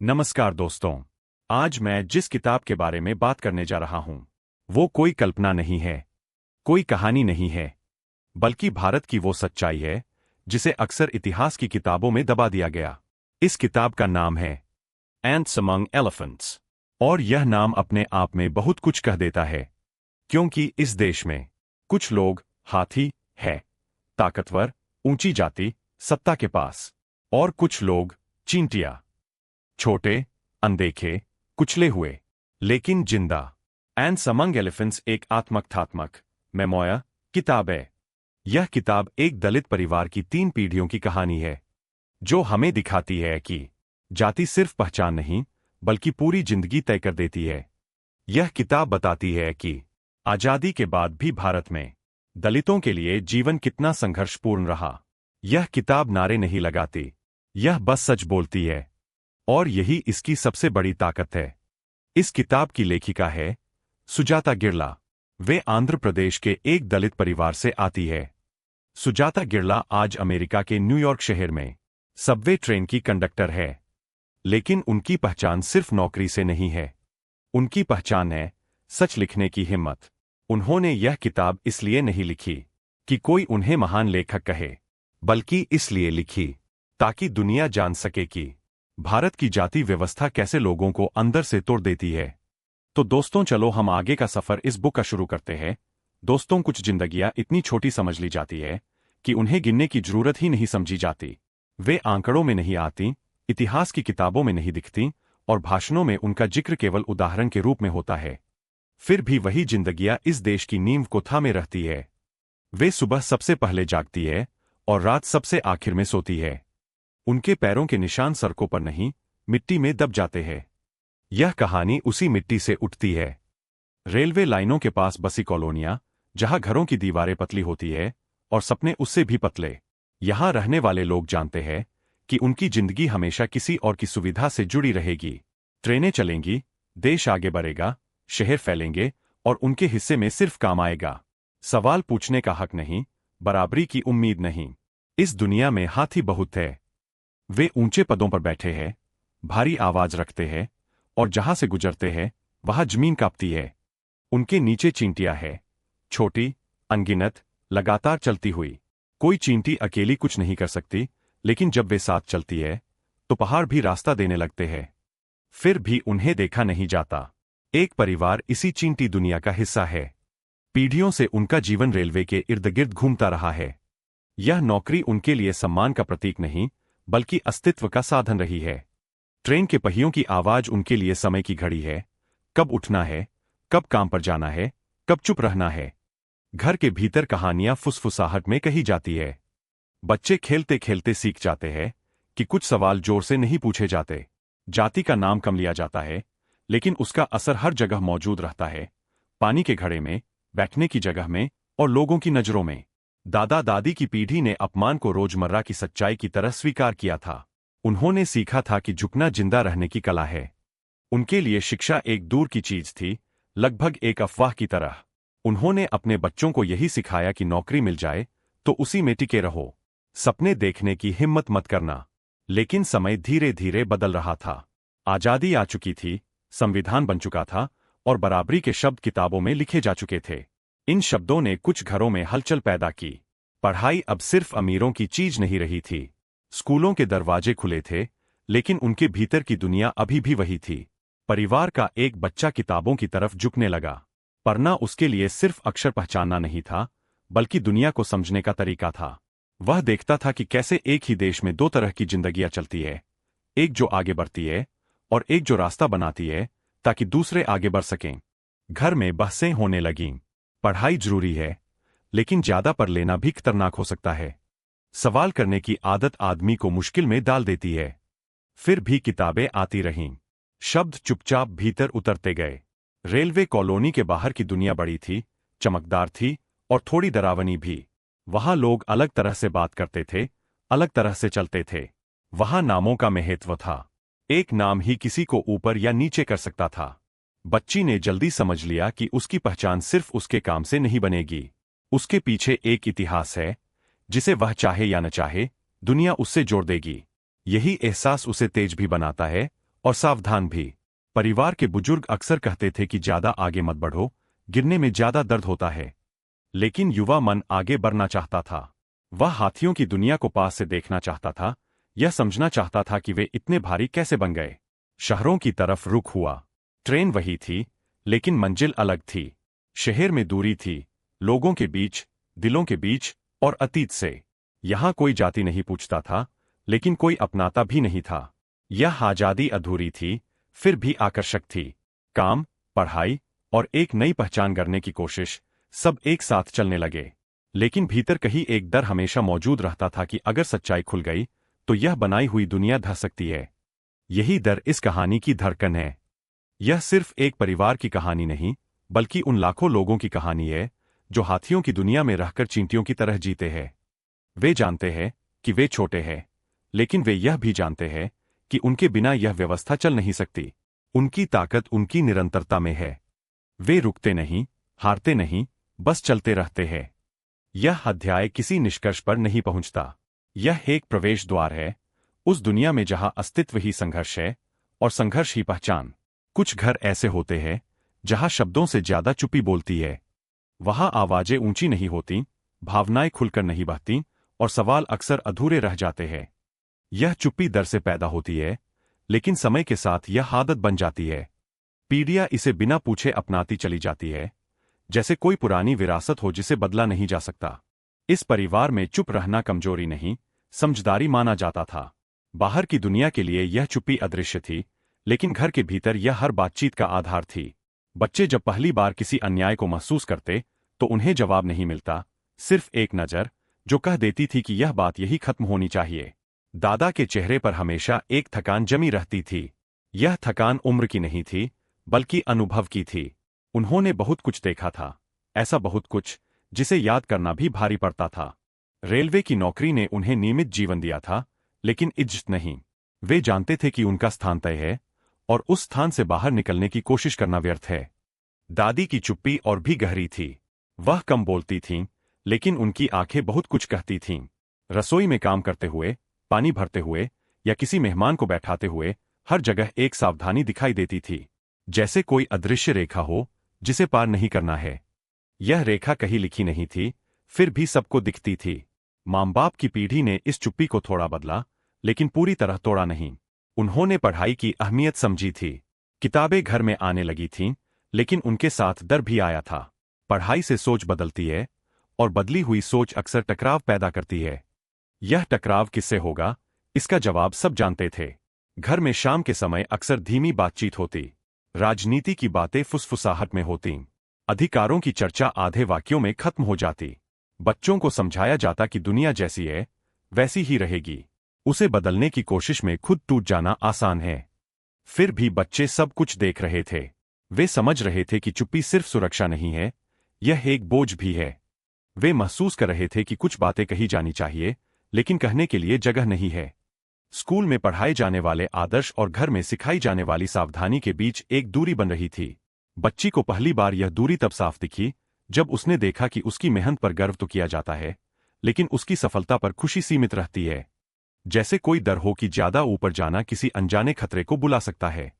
नमस्कार दोस्तों। आज मैं जिस किताब के बारे में बात करने जा रहा हूं वो कोई कल्पना नहीं है, कोई कहानी नहीं है, बल्कि भारत की वो सच्चाई है जिसे अक्सर इतिहास की किताबों में दबा दिया गया। इस किताब का नाम है एंट्स अमंग एलिफेंट्स, और यह नाम अपने आप में बहुत कुछ कह देता है, क्योंकि इस देश में कुछ लोग हाथी है, ताकतवर, ऊंची जाति, सत्ता के पास, और कुछ लोग चींटियां, छोटे, अनदेखे, कुचले हुए, लेकिन जिंदा। एंट्स अमंग एलिफेंट्स एक आत्मकथात्मक मेमोयर किताब है। यह किताब एक दलित परिवार की 3 पीढ़ियों की कहानी है, जो हमें दिखाती है कि जाति सिर्फ पहचान नहीं, बल्कि पूरी जिंदगी तय कर देती है। यह किताब बताती है कि आजादी के बाद भी भारत में दलितों के लिए जीवन कितना संघर्षपूर्ण रहा। यह किताब नारे नहीं लगाती, यह बस सच बोलती है, और यही इसकी सबसे बड़ी ताकत है। इस किताब की लेखिका है सुजाता गिरला। वे आंध्र प्रदेश के एक दलित परिवार से आती है। सुजाता गिरला आज अमेरिका के न्यूयॉर्क शहर में सबवे ट्रेन की कंडक्टर है, लेकिन उनकी पहचान सिर्फ नौकरी से नहीं है। उनकी पहचान है सच लिखने की हिम्मत। उन्होंने यह किताब इसलिए नहीं लिखी कि कोई उन्हें महान लेखक कहे, बल्कि इसलिए लिखी ताकि दुनिया जान सके कि भारत की जाति व्यवस्था कैसे लोगों को अंदर से तोड़ देती है। तो दोस्तों, चलो हम आगे का सफर इस बुक का शुरू करते हैं। दोस्तों, कुछ जिंदगियां इतनी छोटी समझ ली जाती है कि उन्हें गिनने की जरूरत ही नहीं समझी जाती। वे आंकड़ों में नहीं आती, इतिहास की किताबों में नहीं दिखती, और भाषणों में उनका जिक्र केवल उदाहरण के रूप में होता है। फिर भी वही जिंदगियां इस देश की नींव को थामे रहती है। वे सुबह सबसे पहले जागती है और रात सबसे आखिर में सोती है। उनके पैरों के निशान सड़कों पर नहीं, मिट्टी में दब जाते हैं। यह कहानी उसी मिट्टी से उठती है। रेलवे लाइनों के पास बसी कॉलोनियां, जहां घरों की दीवारें पतली होती है और सपने उससे भी पतले। यहां रहने वाले लोग जानते हैं कि उनकी जिंदगी हमेशा किसी और की सुविधा से जुड़ी रहेगी। ट्रेनें चलेंगी, देश आगे बढ़ेगा, शहर फैलेंगे, और उनके हिस्से में सिर्फ काम आएगा। सवाल पूछने का हक नहीं, बराबरी की उम्मीद नहीं। इस दुनिया में हाथी बहुत है। वे ऊंचे पदों पर बैठे हैं, भारी आवाज रखते हैं, और जहां से गुजरते हैं वहां जमीन कांपती है। उनके नीचे चींटियां है, छोटी, अनगिनत, लगातार चलती हुई। कोई चींटी अकेली कुछ नहीं कर सकती, लेकिन जब वे साथ चलती है तो पहाड़ भी रास्ता देने लगते हैं। फिर भी उन्हें देखा नहीं जाता। एक परिवार इसी चींटी दुनिया का हिस्सा है। पीढ़ियों से उनका जीवन रेलवे के इर्द गिर्द घूमता रहा है। यह नौकरी उनके लिए सम्मान का प्रतीक नहीं, बल्कि अस्तित्व का साधन रही है। ट्रेन के पहियों की आवाज उनके लिए समय की घड़ी है, कब उठना है, कब काम पर जाना है, कब चुप रहना है। घर के भीतर कहानियां फुसफुसाहट में कही जाती है। बच्चे खेलते खेलते सीख जाते हैं कि कुछ सवाल जोर से नहीं पूछे जाते। जाति का नाम कम लिया जाता है, लेकिन उसका असर हर जगह मौजूद रहता है। पानी के घड़े में, बैठने की जगह में, और लोगों की नजरों में। दादा दादी की पीढ़ी ने अपमान को रोजमर्रा की सच्चाई की तरह स्वीकार किया था। उन्होंने सीखा था कि झुकना जिंदा रहने की कला है। उनके लिए शिक्षा एक दूर की चीज थी, लगभग एक अफवाह की तरह। उन्होंने अपने बच्चों को यही सिखाया कि नौकरी मिल जाए तो उसी में टिके रहो, सपने देखने की हिम्मत मत करना। लेकिन समय धीरे धीरे बदल रहा था। आजादी आ चुकी थी, संविधान बन चुका था, और बराबरी के शब्द किताबों में लिखे जा चुके थे। इन शब्दों ने कुछ घरों में हलचल पैदा की। पढ़ाई अब सिर्फ अमीरों की चीज नहीं रही थी। स्कूलों के दरवाजे खुले थे, लेकिन उनके भीतर की दुनिया अभी भी वही थी। परिवार का एक बच्चा किताबों की तरफ झुकने लगा। पढ़ना उसके लिए सिर्फ अक्षर पहचानना नहीं था, बल्कि दुनिया को समझने का तरीका था। वह देखता था कि कैसे एक ही देश में 2 तरह की जिंदगियां चलती है, एक जो आगे बढ़ती है और एक जो रास्ता बनाती है ताकि दूसरे आगे बढ़ सकें। घर में बहसें होने लगीं। पढ़ाई जरूरी है, लेकिन ज्यादा पढ़ लेना भी खतरनाक हो सकता है। सवाल करने की आदत आदमी को मुश्किल में डाल देती है। फिर भी किताबें आती रहीं। शब्द चुपचाप भीतर उतरते गए। रेलवे कॉलोनी के बाहर की दुनिया बड़ी थी, चमकदार थी, और थोड़ी डरावनी भी। वहां लोग अलग तरह से बात करते थे, अलग तरह से चलते थे। वहां नामों का महत्व था। एक नाम ही किसी को ऊपर या नीचे कर सकता था। बच्ची ने जल्दी समझ लिया कि उसकी पहचान सिर्फ उसके काम से नहीं बनेगी। उसके पीछे एक इतिहास है, जिसे वह चाहे या न चाहे, दुनिया उससे जोड़ देगी। यही एहसास उसे तेज भी बनाता है और सावधान भी। परिवार के बुजुर्ग अक्सर कहते थे कि ज्यादा आगे मत बढ़ो, गिरने में ज्यादा दर्द होता है। लेकिन युवा मन आगे बढ़ना चाहता था। वह हाथियों की दुनिया को पास से देखना चाहता था, यह समझना चाहता था कि वे इतने भारी कैसे बन गए। शहरों की तरफ रुख हुआ। ट्रेन वही थी, लेकिन मंजिल अलग थी। शहर में दूरी थी, लोगों के बीच, दिलों के बीच और अतीत से। यहां कोई जाति नहीं पूछता था, लेकिन कोई अपनाता भी नहीं था। यह आजादी अधूरी थी, फिर भी आकर्षक थी। काम, पढ़ाई और एक नई पहचान करने की कोशिश, सब एक साथ चलने लगे। लेकिन भीतर कहीं एक डर हमेशा मौजूद रहता था कि अगर सच्चाई खुल गई तो यह बनाई हुई दुनिया ढह सकती है। यही डर इस कहानी की धड़कन है। यह सिर्फ एक परिवार की कहानी नहीं, बल्कि उन लाखों लोगों की कहानी है जो हाथियों की दुनिया में रहकर चींटियों की तरह जीते हैं। वे जानते हैं कि वे छोटे हैं, लेकिन वे यह भी जानते हैं कि उनके बिना यह व्यवस्था चल नहीं सकती। उनकी ताकत उनकी निरंतरता में है। वे रुकते नहीं, हारते नहीं, बस चलते रहते हैं। यह अध्याय किसी निष्कर्ष पर नहीं पहुंचता। यह एक प्रवेश द्वार है, उस दुनिया में जहां अस्तित्व ही संघर्ष है और संघर्ष ही पहचान। कुछ घर ऐसे होते हैं जहां शब्दों से ज्यादा चुप्पी बोलती है। वहां आवाजें ऊंची नहीं होती, भावनाएं खुलकर नहीं बहती और सवाल अक्सर अधूरे रह जाते हैं। यह चुप्पी डर से पैदा होती है, लेकिन समय के साथ यह आदत बन जाती है। पीढ़ियां इसे बिना पूछे अपनाती चली जाती है, जैसे कोई पुरानी विरासत हो जिसे बदला नहीं जा सकता। इस परिवार में चुप रहना कमजोरी नहीं, समझदारी माना जाता था। बाहर की दुनिया के लिए यह चुप्पी अदृश्य थी, लेकिन घर के भीतर यह हर बातचीत का आधार थी। बच्चे जब पहली बार किसी अन्याय को महसूस करते तो उन्हें जवाब नहीं मिलता, सिर्फ एक नजर जो कह देती थी कि यह बात यही खत्म होनी चाहिए। दादा के चेहरे पर हमेशा एक थकान जमी रहती थी। यह थकान उम्र की नहीं थी, बल्कि अनुभव की थी। उन्होंने बहुत कुछ देखा था, ऐसा बहुत कुछ जिसे याद करना भी भारी पड़ता था। रेलवे की नौकरी ने उन्हें नियमित जीवन दिया था, लेकिन इज्जत नहीं। वे जानते थे कि उनका स्थान तय है और उस स्थान से बाहर निकलने की कोशिश करना व्यर्थ है। दादी की चुप्पी और भी गहरी थी। वह कम बोलती थीं, लेकिन उनकी आंखें बहुत कुछ कहती थीं। रसोई में काम करते हुए, पानी भरते हुए या किसी मेहमान को बैठाते हुए हर जगह एक सावधानी दिखाई देती थी, जैसे कोई अदृश्य रेखा हो जिसे पार नहीं करना है। यह रेखा कहीं लिखी नहीं थी, फिर भी सबको दिखती थी। माँ बाप की पीढ़ी ने इस चुप्पी को थोड़ा बदला, लेकिन पूरी तरह तोड़ा नहीं। उन्होंने पढ़ाई की अहमियत समझी थी। किताबें घर में आने लगी थीं, लेकिन उनके साथ डर भी आया था। पढ़ाई से सोच बदलती है, और बदली हुई सोच अक्सर टकराव पैदा करती है। यह टकराव किससे होगा, इसका जवाब सब जानते थे। घर में शाम के समय अक्सर धीमी बातचीत होती। राजनीति की बातें फुसफुसाहट में होती। अधिकारों की चर्चा आधे वाक्यों में खत्म हो जाती। बच्चों को समझाया जाता कि दुनिया जैसी है, वैसी ही रहेगी। उसे बदलने की कोशिश में खुद टूट जाना आसान है। फिर भी बच्चे सब कुछ देख रहे थे। वे समझ रहे थे कि चुप्पी सिर्फ सुरक्षा नहीं है, यह एक बोझ भी है। वे महसूस कर रहे थे कि कुछ बातें कही जानी चाहिए, लेकिन कहने के लिए जगह नहीं है। स्कूल में पढ़ाए जाने वाले आदर्श और घर में सिखाई जाने वाली सावधानी के बीच एक दूरी बन रही थी। बच्ची को पहली बार यह दूरी तब साफ दिखी, जब उसने देखा कि उसकी मेहनत पर गर्व तो किया जाता है, लेकिन उसकी सफलता पर खुशी सीमित रहती है। जैसे कोई डर हो कि ज्यादा ऊपर जाना किसी अनजाने खतरे को बुला सकता है।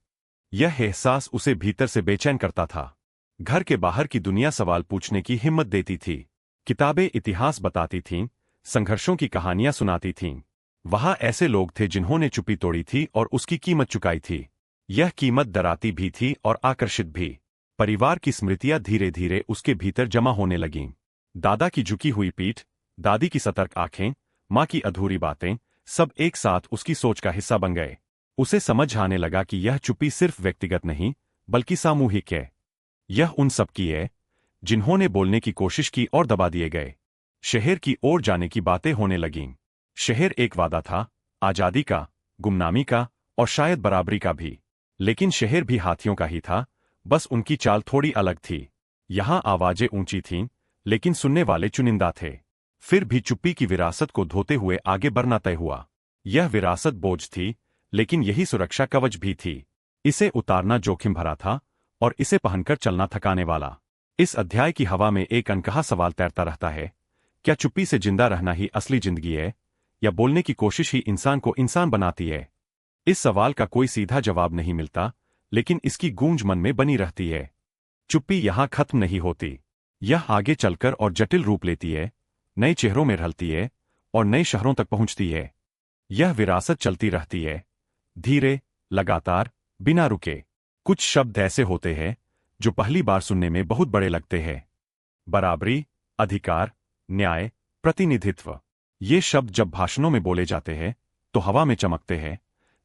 यह एहसास उसे भीतर से बेचैन करता था। घर के बाहर की दुनिया सवाल पूछने की हिम्मत देती थी। किताबें इतिहास बताती थीं, संघर्षों की कहानियां सुनाती थीं। वहां ऐसे लोग थे जिन्होंने चुप्पी तोड़ी थी और उसकी कीमत चुकाई थी। यह कीमत डराती भी थी और आकर्षित भी। परिवार की स्मृतियां धीरे धीरे उसके भीतर जमा होने लगीं। दादा की झुकी हुई पीठ, दादी की सतर्क आंखें, माँ की अधूरी बातें, सब एक साथ उसकी सोच का हिस्सा बन गए। उसे समझ आने लगा कि यह चुप्पी सिर्फ व्यक्तिगत नहीं, बल्कि सामूहिक है। यह उन सब की है जिन्होंने बोलने की कोशिश की और दबा दिए गए। शहर की ओर जाने की बातें होने लगीं। शहर एक वादा था, आजादी का, गुमनामी का और शायद बराबरी का भी। लेकिन शहर भी हाथियों का ही था, बस उनकी चाल थोड़ी अलग थी। यहां आवाजें ऊंची थीं, लेकिन सुनने वाले चुनिंदा थे। फिर भी चुप्पी की विरासत को धोते हुए आगे बढ़ना तय हुआ। यह विरासत बोझ थी, लेकिन यही सुरक्षा कवच भी थी। इसे उतारना जोखिम भरा था और इसे पहनकर चलना थकाने वाला। इस अध्याय की हवा में एक अनकहा सवाल तैरता रहता है, क्या चुप्पी से जिंदा रहना ही असली जिंदगी है, या बोलने की कोशिश ही इंसान को इंसान बनाती है? इस सवाल का कोई सीधा जवाब नहीं मिलता, लेकिन इसकी गूंज मन में बनी रहती है। चुप्पी यहां खत्म नहीं होती। यह आगे चलकर और जटिल रूप लेती है, नए चेहरों में ढलती है और नए शहरों तक पहुंचती है। यह विरासत चलती रहती है, धीरे, लगातार, बिना रुके। कुछ शब्द ऐसे होते हैं जो पहली बार सुनने में बहुत बड़े लगते हैं। बराबरी, अधिकार, न्याय, प्रतिनिधित्व। ये शब्द जब भाषणों में बोले जाते हैं तो हवा में चमकते हैं,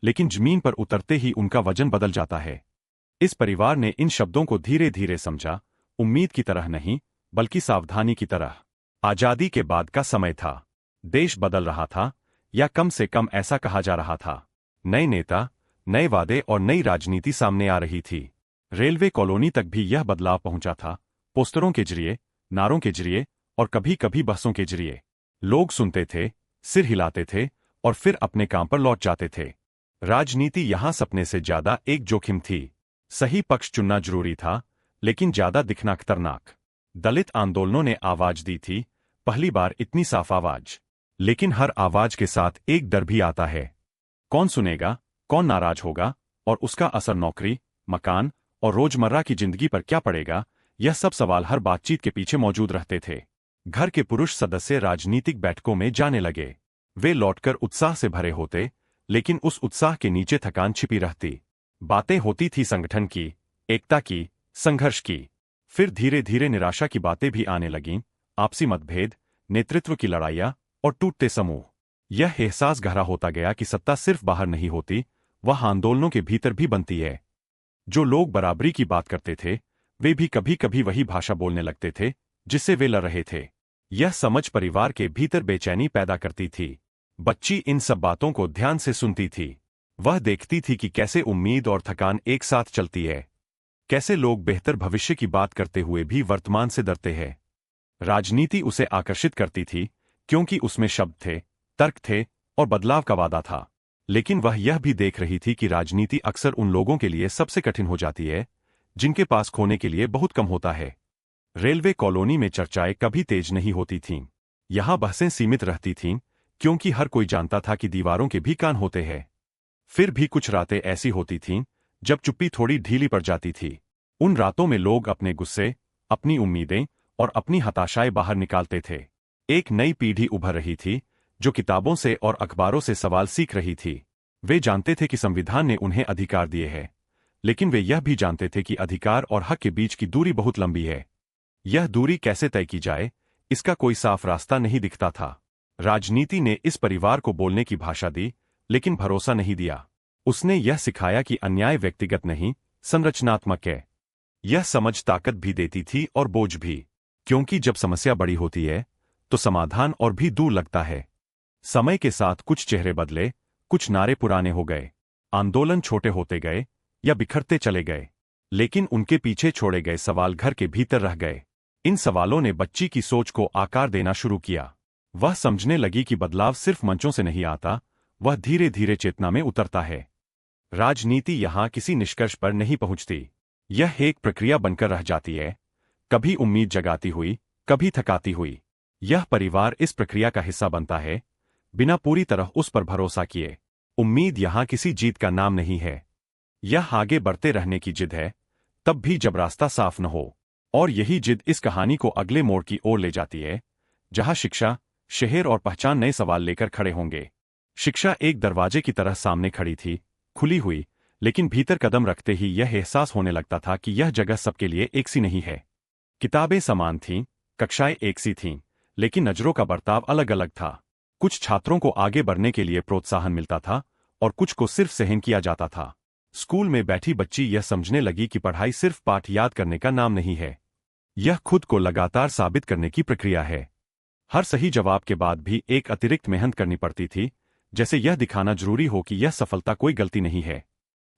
लेकिन जमीन पर उतरते ही उनका वजन बदल जाता है। इस परिवार ने इन शब्दों को धीरे धीरे समझा, उम्मीद की तरह नहीं, बल्कि सावधानी की तरह। आजादी के बाद का समय था। देश बदल रहा था, या कम से कम ऐसा कहा जा रहा था। नए नेता, नए वादे और नई राजनीति सामने आ रही थी। रेलवे कॉलोनी तक भी यह बदलाव पहुंचा था, पोस्टरों के जरिए, नारों के जरिए और कभी कभी बसों के जरिए। लोग सुनते थे, सिर हिलाते थे और फिर अपने काम पर लौट जाते थे। राजनीति यहां सपने से ज्यादा एक जोखिम थी। सही पक्ष चुनना जरूरी था, लेकिन ज्यादा दिखना खतरनाक। दलित आंदोलनों ने आवाज दी थी, पहली बार इतनी साफ आवाज। लेकिन हर आवाज के साथ एक डर भी आता है। कौन सुनेगा, कौन नाराज होगा और उसका असर नौकरी, मकान और रोजमर्रा की जिंदगी पर क्या पड़ेगा, यह सब सवाल हर बातचीत के पीछे मौजूद रहते थे। घर के पुरुष सदस्य राजनीतिक बैठकों में जाने लगे। वे लौटकर उत्साह से भरे होते, लेकिन उस उत्साह के नीचे थकान छिपी रहती। बातें होती थी संगठन की, एकता की, संघर्ष की। फिर धीरे धीरे निराशा की बातें भी आने लगीं, आपसी मतभेद, नेतृत्व की लड़ाइयां और टूटते समूह। यह एहसास गहरा होता गया कि सत्ता सिर्फ बाहर नहीं होती, वह आंदोलनों के भीतर भी बनती है। जो लोग बराबरी की बात करते थे, वे भी कभी कभी वही भाषा बोलने लगते थे जिससे वे लड़ रहे थे। यह समझ परिवार के भीतर बेचैनी पैदा करती थी। बच्ची इन सब बातों को ध्यान से सुनती थी। वह देखती थी कि कैसे उम्मीद और थकान एक साथ चलती है, कैसे लोग बेहतर भविष्य की बात करते हुए भी वर्तमान से डरते हैं। राजनीति उसे आकर्षित करती थी, क्योंकि उसमें शब्द थे, तर्क थे और बदलाव का वादा था। लेकिन वह यह भी देख रही थी कि राजनीति अक्सर उन लोगों के लिए सबसे कठिन हो जाती है जिनके पास खोने के लिए बहुत कम होता है। रेलवे कॉलोनी में चर्चाएं कभी तेज नहीं होती थीं। यहां बहसें सीमित रहती थीं, क्योंकि हर कोई जानता था कि दीवारों के भी कान होते हैं। फिर भी कुछ रातें ऐसी होती थीं जब चुप्पी थोड़ी ढीली पड़ जाती थी। उन रातों में लोग अपने गुस्से, अपनी उम्मीदें और अपनी हताशाएं बाहर निकालते थे। एक नई पीढ़ी उभर रही थी जो किताबों से और अखबारों से सवाल सीख रही थी। वे जानते थे कि संविधान ने उन्हें अधिकार दिए हैं, लेकिन वे यह भी जानते थे कि अधिकार और हक के बीच की दूरी बहुत लंबी है। यह दूरी कैसे तय की जाए, इसका कोई साफ रास्ता नहीं दिखता था। राजनीति ने इस परिवार को बोलने की भाषा दी, लेकिन भरोसा नहीं दिया। उसने यह सिखाया कि अन्याय व्यक्तिगत नहीं, संरचनात्मक है। यह समझ ताकत भी देती थी और बोझ भी, क्योंकि जब समस्या बड़ी होती है तो समाधान और भी दूर लगता है। समय के साथ कुछ चेहरे बदले, कुछ नारे पुराने हो गए, आंदोलन छोटे होते गए या बिखरते चले गए, लेकिन उनके पीछे छोड़े गए सवाल घर के भीतर रह गए। इन सवालों ने बच्ची की सोच को आकार देना शुरू किया। वह समझने लगी कि बदलाव सिर्फ मंचों से नहीं आता, वह धीरे धीरे चेतना में उतरता है। राजनीति यहां किसी निष्कर्ष पर नहीं पहुंचती। यह एक प्रक्रिया बनकर रह जाती है, कभी उम्मीद जगाती हुई, कभी थकाती हुई। यह परिवार इस प्रक्रिया का हिस्सा बनता है, बिना पूरी तरह उस पर भरोसा किए। उम्मीद यहां किसी जीत का नाम नहीं है, यह आगे बढ़ते रहने की जिद है, तब भी जब रास्ता साफ न हो। और यही जिद इस कहानी को अगले मोड़ की ओर ले जाती है, जहां शिक्षा, शहर और पहचान नए सवाल लेकर खड़े होंगे। शिक्षा एक दरवाजे की तरह सामने खड़ी थी, खुली हुई, लेकिन भीतर कदम रखते ही यह एहसास होने लगता था कि यह जगह सबके लिए एक सी नहीं है। किताबें समान थीं, कक्षाएं एक सी थीं, लेकिन नजरों का बर्ताव अलग अलग था। कुछ छात्रों को आगे बढ़ने के लिए प्रोत्साहन मिलता था और कुछ को सिर्फ सहन किया जाता था। स्कूल में बैठी बच्ची यह समझने लगी कि पढ़ाई सिर्फ पाठ याद करने का नाम नहीं है, यह खुद को लगातार साबित करने की प्रक्रिया है। हर सही जवाब के बाद भी एक अतिरिक्त मेहनत करनी पड़ती थी, जैसे यह दिखाना जरूरी हो कि यह सफलता कोई गलती नहीं है।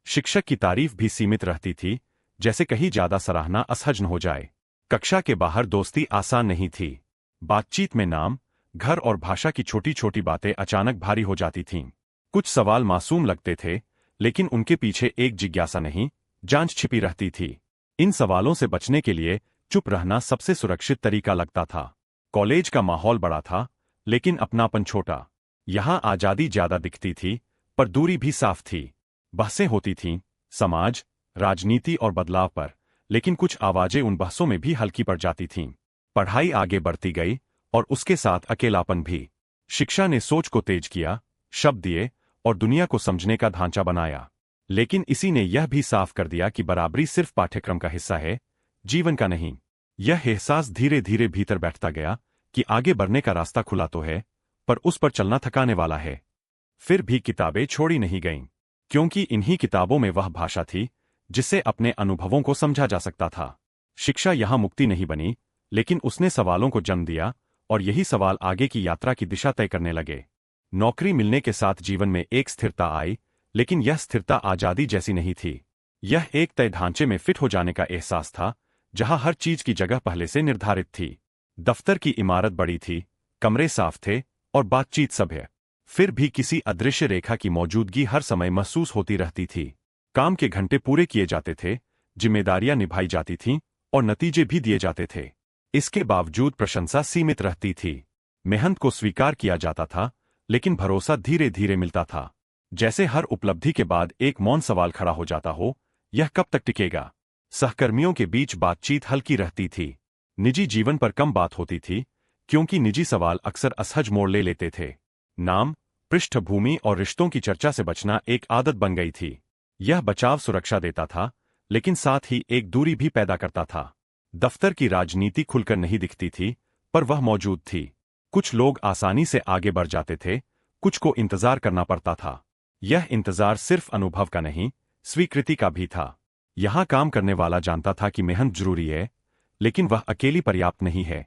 शिक्षक की तारीफ भी सीमित रहती थी, जैसे कहीं ज्यादा सराहना असहज न हो जाए। कक्षा के बाहर दोस्ती आसान नहीं थी। बातचीत में नाम, घर और भाषा की छोटी छोटी बातें अचानक भारी हो जाती थीं। कुछ सवाल मासूम लगते थे, लेकिन उनके पीछे एक जिज्ञासा नहीं, जांच छिपी रहती थी। इन सवालों से बचने के लिए चुप रहना सबसे सुरक्षित तरीका लगता था। कॉलेज का माहौल बड़ा था, लेकिन अपनापन छोटा। यहां आजादी ज्यादा दिखती थी, पर दूरी भी साफ थी। बहसें होती थीं, समाज, राजनीति और बदलाव पर, लेकिन कुछ आवाजें उन बहसों में भी हल्की पड़ जाती थीं। पढ़ाई आगे बढ़ती गई और उसके साथ अकेलापन भी। शिक्षा ने सोच को तेज किया, शब्द दिए और दुनिया को समझने का ढांचा बनाया। लेकिन इसी ने यह भी साफ कर दिया कि बराबरी सिर्फ पाठ्यक्रम का हिस्सा है, जीवन का नहीं। यह एहसास धीरे धीरे भीतर बैठता गया कि आगे बढ़ने का रास्ता खुला तो है, पर उस पर चलना थकाने वाला है। फिर भी किताबें छोड़ी नहीं गईं, क्योंकि इन्हीं किताबों में वह भाषा थी जिससे अपने अनुभवों को समझा जा सकता था। शिक्षा यहां मुक्ति नहीं बनी, लेकिन उसने सवालों को जन्म दिया, और यही सवाल आगे की यात्रा की दिशा तय करने लगे। नौकरी मिलने के साथ जीवन में एक स्थिरता आई, लेकिन यह स्थिरता आजादी जैसी नहीं थी। यह एक तय ढांचे में फिट हो जाने का एहसास था, जहां हर चीज की जगह पहले से निर्धारित थी। दफ्तर की इमारत बड़ी थी, कमरे साफ थे और बातचीत सभ्य। फिर भी किसी अदृश्य रेखा की मौजूदगी हर समय महसूस होती रहती थी। काम के घंटे पूरे किए जाते थे, जिम्मेदारियां निभाई जाती थीं और नतीजे भी दिए जाते थे। इसके बावजूद प्रशंसा सीमित रहती थी। मेहनत को स्वीकार किया जाता था, लेकिन भरोसा धीरे धीरे मिलता था। जैसे हर उपलब्धि के बाद एक मौन सवाल खड़ा हो जाता हो, यह कब तक टिकेगा। सहकर्मियों के बीच बातचीत हल्की रहती थी। निजी जीवन पर कम बात होती थी, क्योंकि निजी सवाल अक्सर असहज मोड़ ले लेते थे। नाम, पृष्ठभूमि और रिश्तों की चर्चा से बचना एक आदत बन गई थी। यह बचाव सुरक्षा देता था, लेकिन साथ ही एक दूरी भी पैदा करता था। दफ्तर की राजनीति खुलकर नहीं दिखती थी, पर वह मौजूद थी। कुछ लोग आसानी से आगे बढ़ जाते थे, कुछ को इंतजार करना पड़ता था। यह इंतजार सिर्फ अनुभव का नहीं, स्वीकृति का भी था। यहां काम करने वाला जानता था कि मेहनत जरूरी है, लेकिन वह अकेली पर्याप्त नहीं है।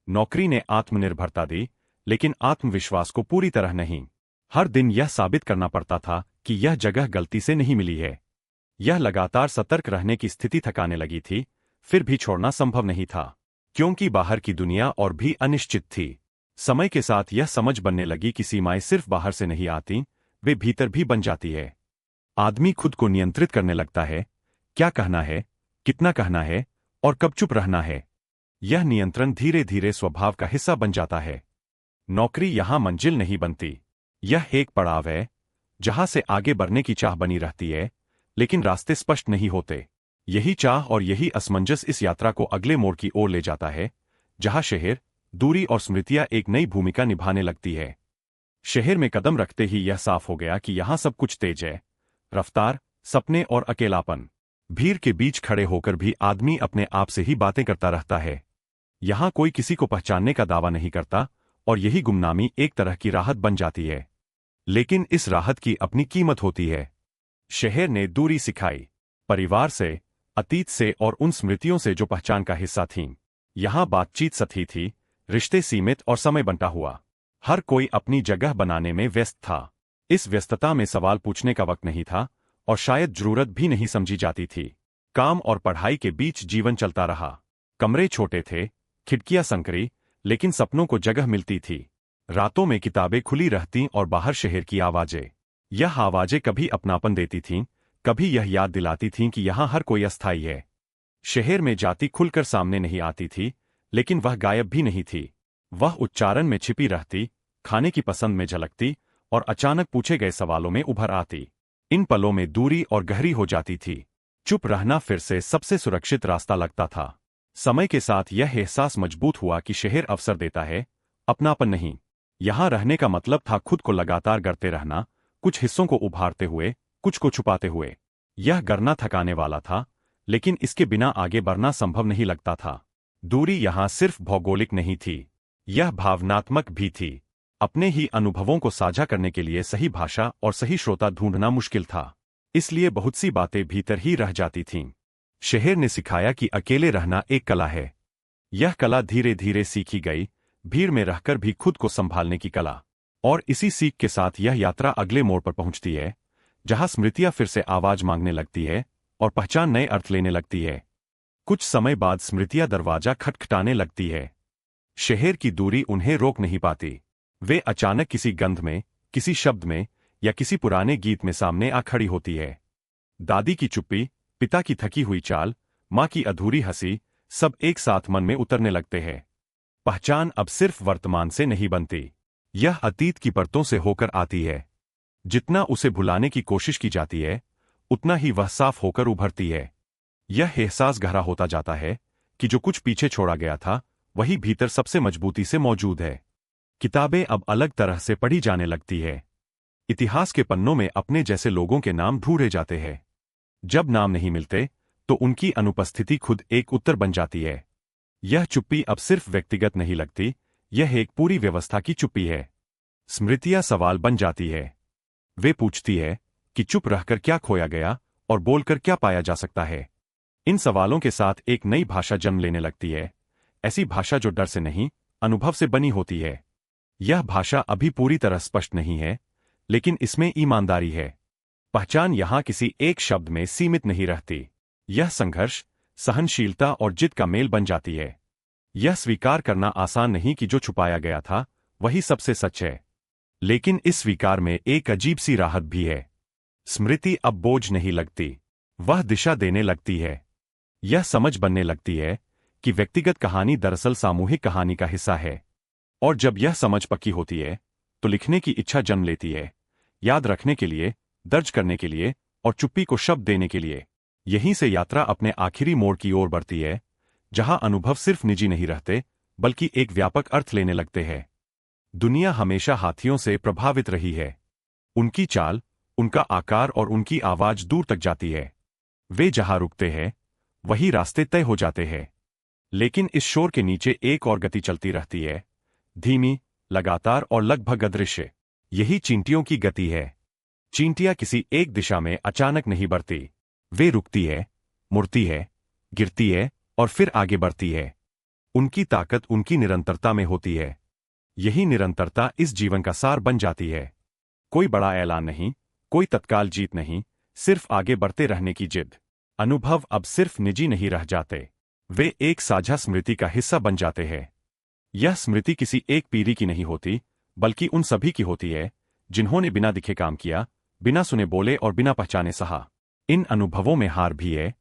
नौकरी ने आत्मनिर्भरता दी, लेकिन आत्मविश्वास को पूरी तरह नहीं। हर दिन यह साबित करना पड़ता था कि यह जगह गलती से नहीं मिली है। यह लगातार सतर्क रहने की स्थिति थकाने लगी थी, फिर भी छोड़ना संभव नहीं था, क्योंकि बाहर की दुनिया और भी अनिश्चित थी। समय के साथ यह समझ बनने लगी कि सीमाएं सिर्फ बाहर से नहीं आती, वे भीतर भी बन जाती है। आदमी खुद को नियंत्रित करने लगता है, क्या कहना है, कितना कहना है और कब चुप रहना है। यह नियंत्रण धीरे धीरे स्वभाव का हिस्सा बन जाता है। नौकरी यहां मंजिल नहीं बनती, यह एक पड़ाव है जहां से आगे बढ़ने की चाह बनी रहती है, लेकिन रास्ते स्पष्ट नहीं होते। यही चाह और यही असमंजस इस यात्रा को अगले मोड़ की ओर ले जाता है, जहां शहर, दूरी और स्मृतियां एक नई भूमिका निभाने लगती है। शहर में कदम रखते ही यह साफ हो गया कि यहां सब कुछ तेज है, रफ्तार, सपने और अकेलापन। भीड़ के बीच खड़े होकर भी आदमी अपने आप से ही बातें करता रहता है। यहां कोई किसी को पहचानने का दावा नहीं करता, और यही गुमनामी एक तरह की राहत बन जाती है। लेकिन इस राहत की अपनी कीमत होती है। शहर ने दूरी सिखाई, परिवार से, अतीत से और उन स्मृतियों से जो पहचान का हिस्सा थीं। यहां बातचीत सतही थी, रिश्ते सीमित और समय बंटा हुआ। हर कोई अपनी जगह बनाने में व्यस्त था। इस व्यस्तता में सवाल पूछने का वक्त नहीं था, और शायद जरूरत भी नहीं समझी जाती थी। काम और पढ़ाई के बीच जीवन चलता रहा। कमरे छोटे थे, खिड़कियां संकरी, लेकिन सपनों को जगह मिलती थी। रातों में किताबें खुली रहतीं और बाहर शहर की आवाजें। यह आवाजें कभी अपनापन देती थीं, कभी यह याद दिलाती थीं कि यहां हर कोई अस्थायी है। शहर में जाति खुलकर सामने नहीं आती थी, लेकिन वह गायब भी नहीं थी। वह उच्चारण में छिपी रहती, खाने की पसंद में झलकती और अचानक पूछे गए सवालों में उभर आती। इन पलों में दूरी और गहरी हो जाती थी। चुप रहना फिर से सबसे सुरक्षित रास्ता लगता था। समय के साथ यह एहसास मजबूत हुआ कि शहर अवसर देता है, अपनापन नहीं। यहां रहने का मतलब था खुद को लगातार गढ़ते रहना, कुछ हिस्सों को उभारते हुए, कुछ को छुपाते हुए। यह गढ़ना थकाने वाला था, लेकिन इसके बिना आगे बढ़ना संभव नहीं लगता था। दूरी यहां सिर्फ भौगोलिक नहीं थी, यह भावनात्मक भी थी। अपने ही अनुभवों को साझा करने के लिए सही भाषा और सही श्रोता ढूंढना मुश्किल था, इसलिए बहुत सी बातें भीतर ही रह जाती थीं। शहर ने सिखाया कि अकेले रहना एक कला है। यह कला धीरे धीरे सीखी गई, भीड़ में रहकर भी खुद को संभालने की कला। और इसी सीख के साथ यह यात्रा अगले मोड़ पर पहुंचती है, जहां स्मृतियां फिर से आवाज मांगने लगती है और पहचान नए अर्थ लेने लगती है। कुछ समय बाद स्मृतियां दरवाजा खटखटाने लगती है। शहर की दूरी उन्हें रोक नहीं पाती। वे अचानक किसी गंध में, किसी शब्द में या किसी पुराने गीत में सामने आ खड़ी होती है। दादी की चुप्पी, पिता की थकी हुई चाल, मां की अधूरी हंसी, सब एक साथ मन में उतरने लगते हैं। पहचान अब सिर्फ वर्तमान से नहीं बनती, यह अतीत की परतों से होकर आती है। जितना उसे भुलाने की कोशिश की जाती है उतना ही वह साफ होकर उभरती है। यह एहसास गहरा होता जाता है कि जो कुछ पीछे छोड़ा गया था वही भीतर सबसे मजबूती से मौजूद है। किताबें अब अलग तरह से पढ़ी जाने लगती है। इतिहास के पन्नों में अपने जैसे लोगों के नाम ढूंढे जाते हैं। जब नाम नहीं मिलते तो उनकी अनुपस्थिति खुद एक उत्तर बन जाती है। यह चुप्पी अब सिर्फ व्यक्तिगत नहीं लगती, यह एक पूरी व्यवस्था की चुप्पी है। स्मृतियां सवाल बन जाती है। वे पूछती है कि चुप रहकर क्या खोया गया और बोलकर क्या पाया जा सकता है। इन सवालों के साथ एक नई भाषा जन्म लेने लगती है, ऐसी भाषा जो डर से नहीं, अनुभव से बनी होती है। यह भाषा अभी पूरी तरह स्पष्ट नहीं है, लेकिन इसमें ईमानदारी है। पहचान यहां किसी एक शब्द में सीमित नहीं रहती। यह संघर्ष, सहनशीलता और जिद का मेल बन जाती है। यह स्वीकार करना आसान नहीं कि जो छुपाया गया था वही सबसे सच है, लेकिन इस स्वीकार में एक अजीब सी राहत भी है। स्मृति अब बोझ नहीं लगती, वह दिशा देने लगती है। यह समझ बनने लगती है कि व्यक्तिगत कहानी दरअसल सामूहिक कहानी का हिस्सा है, और जब यह समझ पक्की होती है तो लिखने की इच्छा जन्म लेती है, याद रखने के लिए, दर्ज करने के लिए और चुप्पी को शब्द देने के लिए। यहीं से यात्रा अपने आखिरी मोड़ की ओर बढ़ती है, जहां अनुभव सिर्फ निजी नहीं रहते बल्कि एक व्यापक अर्थ लेने लगते हैं। दुनिया हमेशा हाथियों से प्रभावित रही है। उनकी चाल, उनका आकार और उनकी आवाज दूर तक जाती है। वे जहां रुकते हैं वही रास्ते तय हो जाते हैं। लेकिन इस शोर के नीचे एक और गति चलती रहती है, धीमी, लगातार और लगभग अदृश्य। यही चींटियों की गति है। चींटियां किसी एक दिशा में अचानक नहीं बढ़ती। वे रुकती है, मुड़ती है, गिरती है और फिर आगे बढ़ती है। उनकी ताकत उनकी निरंतरता में होती है। यही निरंतरता इस जीवन का सार बन जाती है। कोई बड़ा ऐलान नहीं, कोई तत्काल जीत नहीं, सिर्फ आगे बढ़ते रहने की जिद। अनुभव अब सिर्फ निजी नहीं रह जाते, वे एक साझा स्मृति का हिस्सा बन जाते हैं। यह स्मृति किसी एक पीढ़ी की नहीं होती, बल्कि उन सभी की होती है जिन्होंने बिना दिखे काम किया, बिना सुने बोले और बिना पहचाने सहा। इन अनुभवों में हार भी है,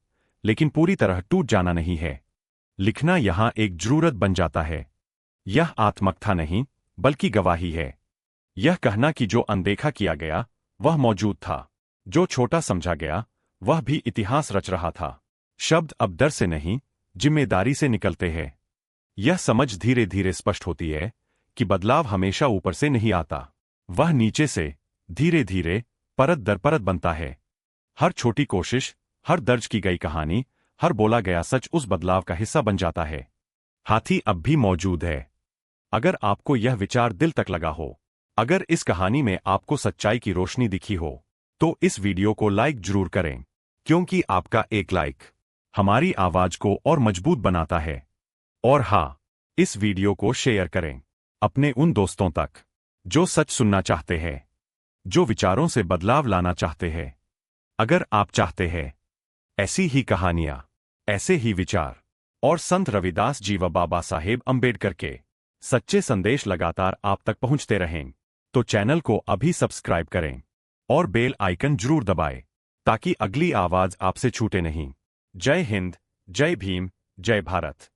लेकिन पूरी तरह टूट जाना नहीं है। लिखना यहां एक जरूरत बन जाता है। यह आत्मकथा नहीं, बल्कि गवाही है। यह कहना कि जो अनदेखा किया गया वह मौजूद था, जो छोटा समझा गया वह भी इतिहास रच रहा था। शब्द अब डर से नहीं, जिम्मेदारी से निकलते हैं। यह समझ धीरे धीरे स्पष्ट होती है कि बदलाव हमेशा ऊपर से नहीं आता, वह नीचे से धीरे धीरे, परत दर परत बनता है। हर छोटी कोशिश, हर दर्ज की गई कहानी, हर बोला गया सच उस बदलाव का हिस्सा बन जाता है। हाथी अब भी मौजूद है। अगर आपको यह विचार दिल तक लगा हो, अगर इस कहानी में आपको सच्चाई की रोशनी दिखी हो, तो इस वीडियो को लाइक जरूर करें, क्योंकि आपका एक लाइक हमारी आवाज को और मजबूत बनाता है। और हाँ, इस वीडियो को शेयर करें अपने उन दोस्तों तक जो सच सुनना चाहते हैं, जो विचारों से बदलाव लाना चाहते हैं। अगर आप चाहते हैं ऐसी ही कहानियां, ऐसे ही विचार और संत रविदास जी व बाबा साहेब अंबेडकर के सच्चे संदेश लगातार आप तक पहुंचते रहें, तो चैनल को अभी सब्सक्राइब करें और बेल आइकन जरूर दबाएं, ताकि अगली आवाज आपसे छूटे नहीं। जय हिंद, जय भीम, जय भारत।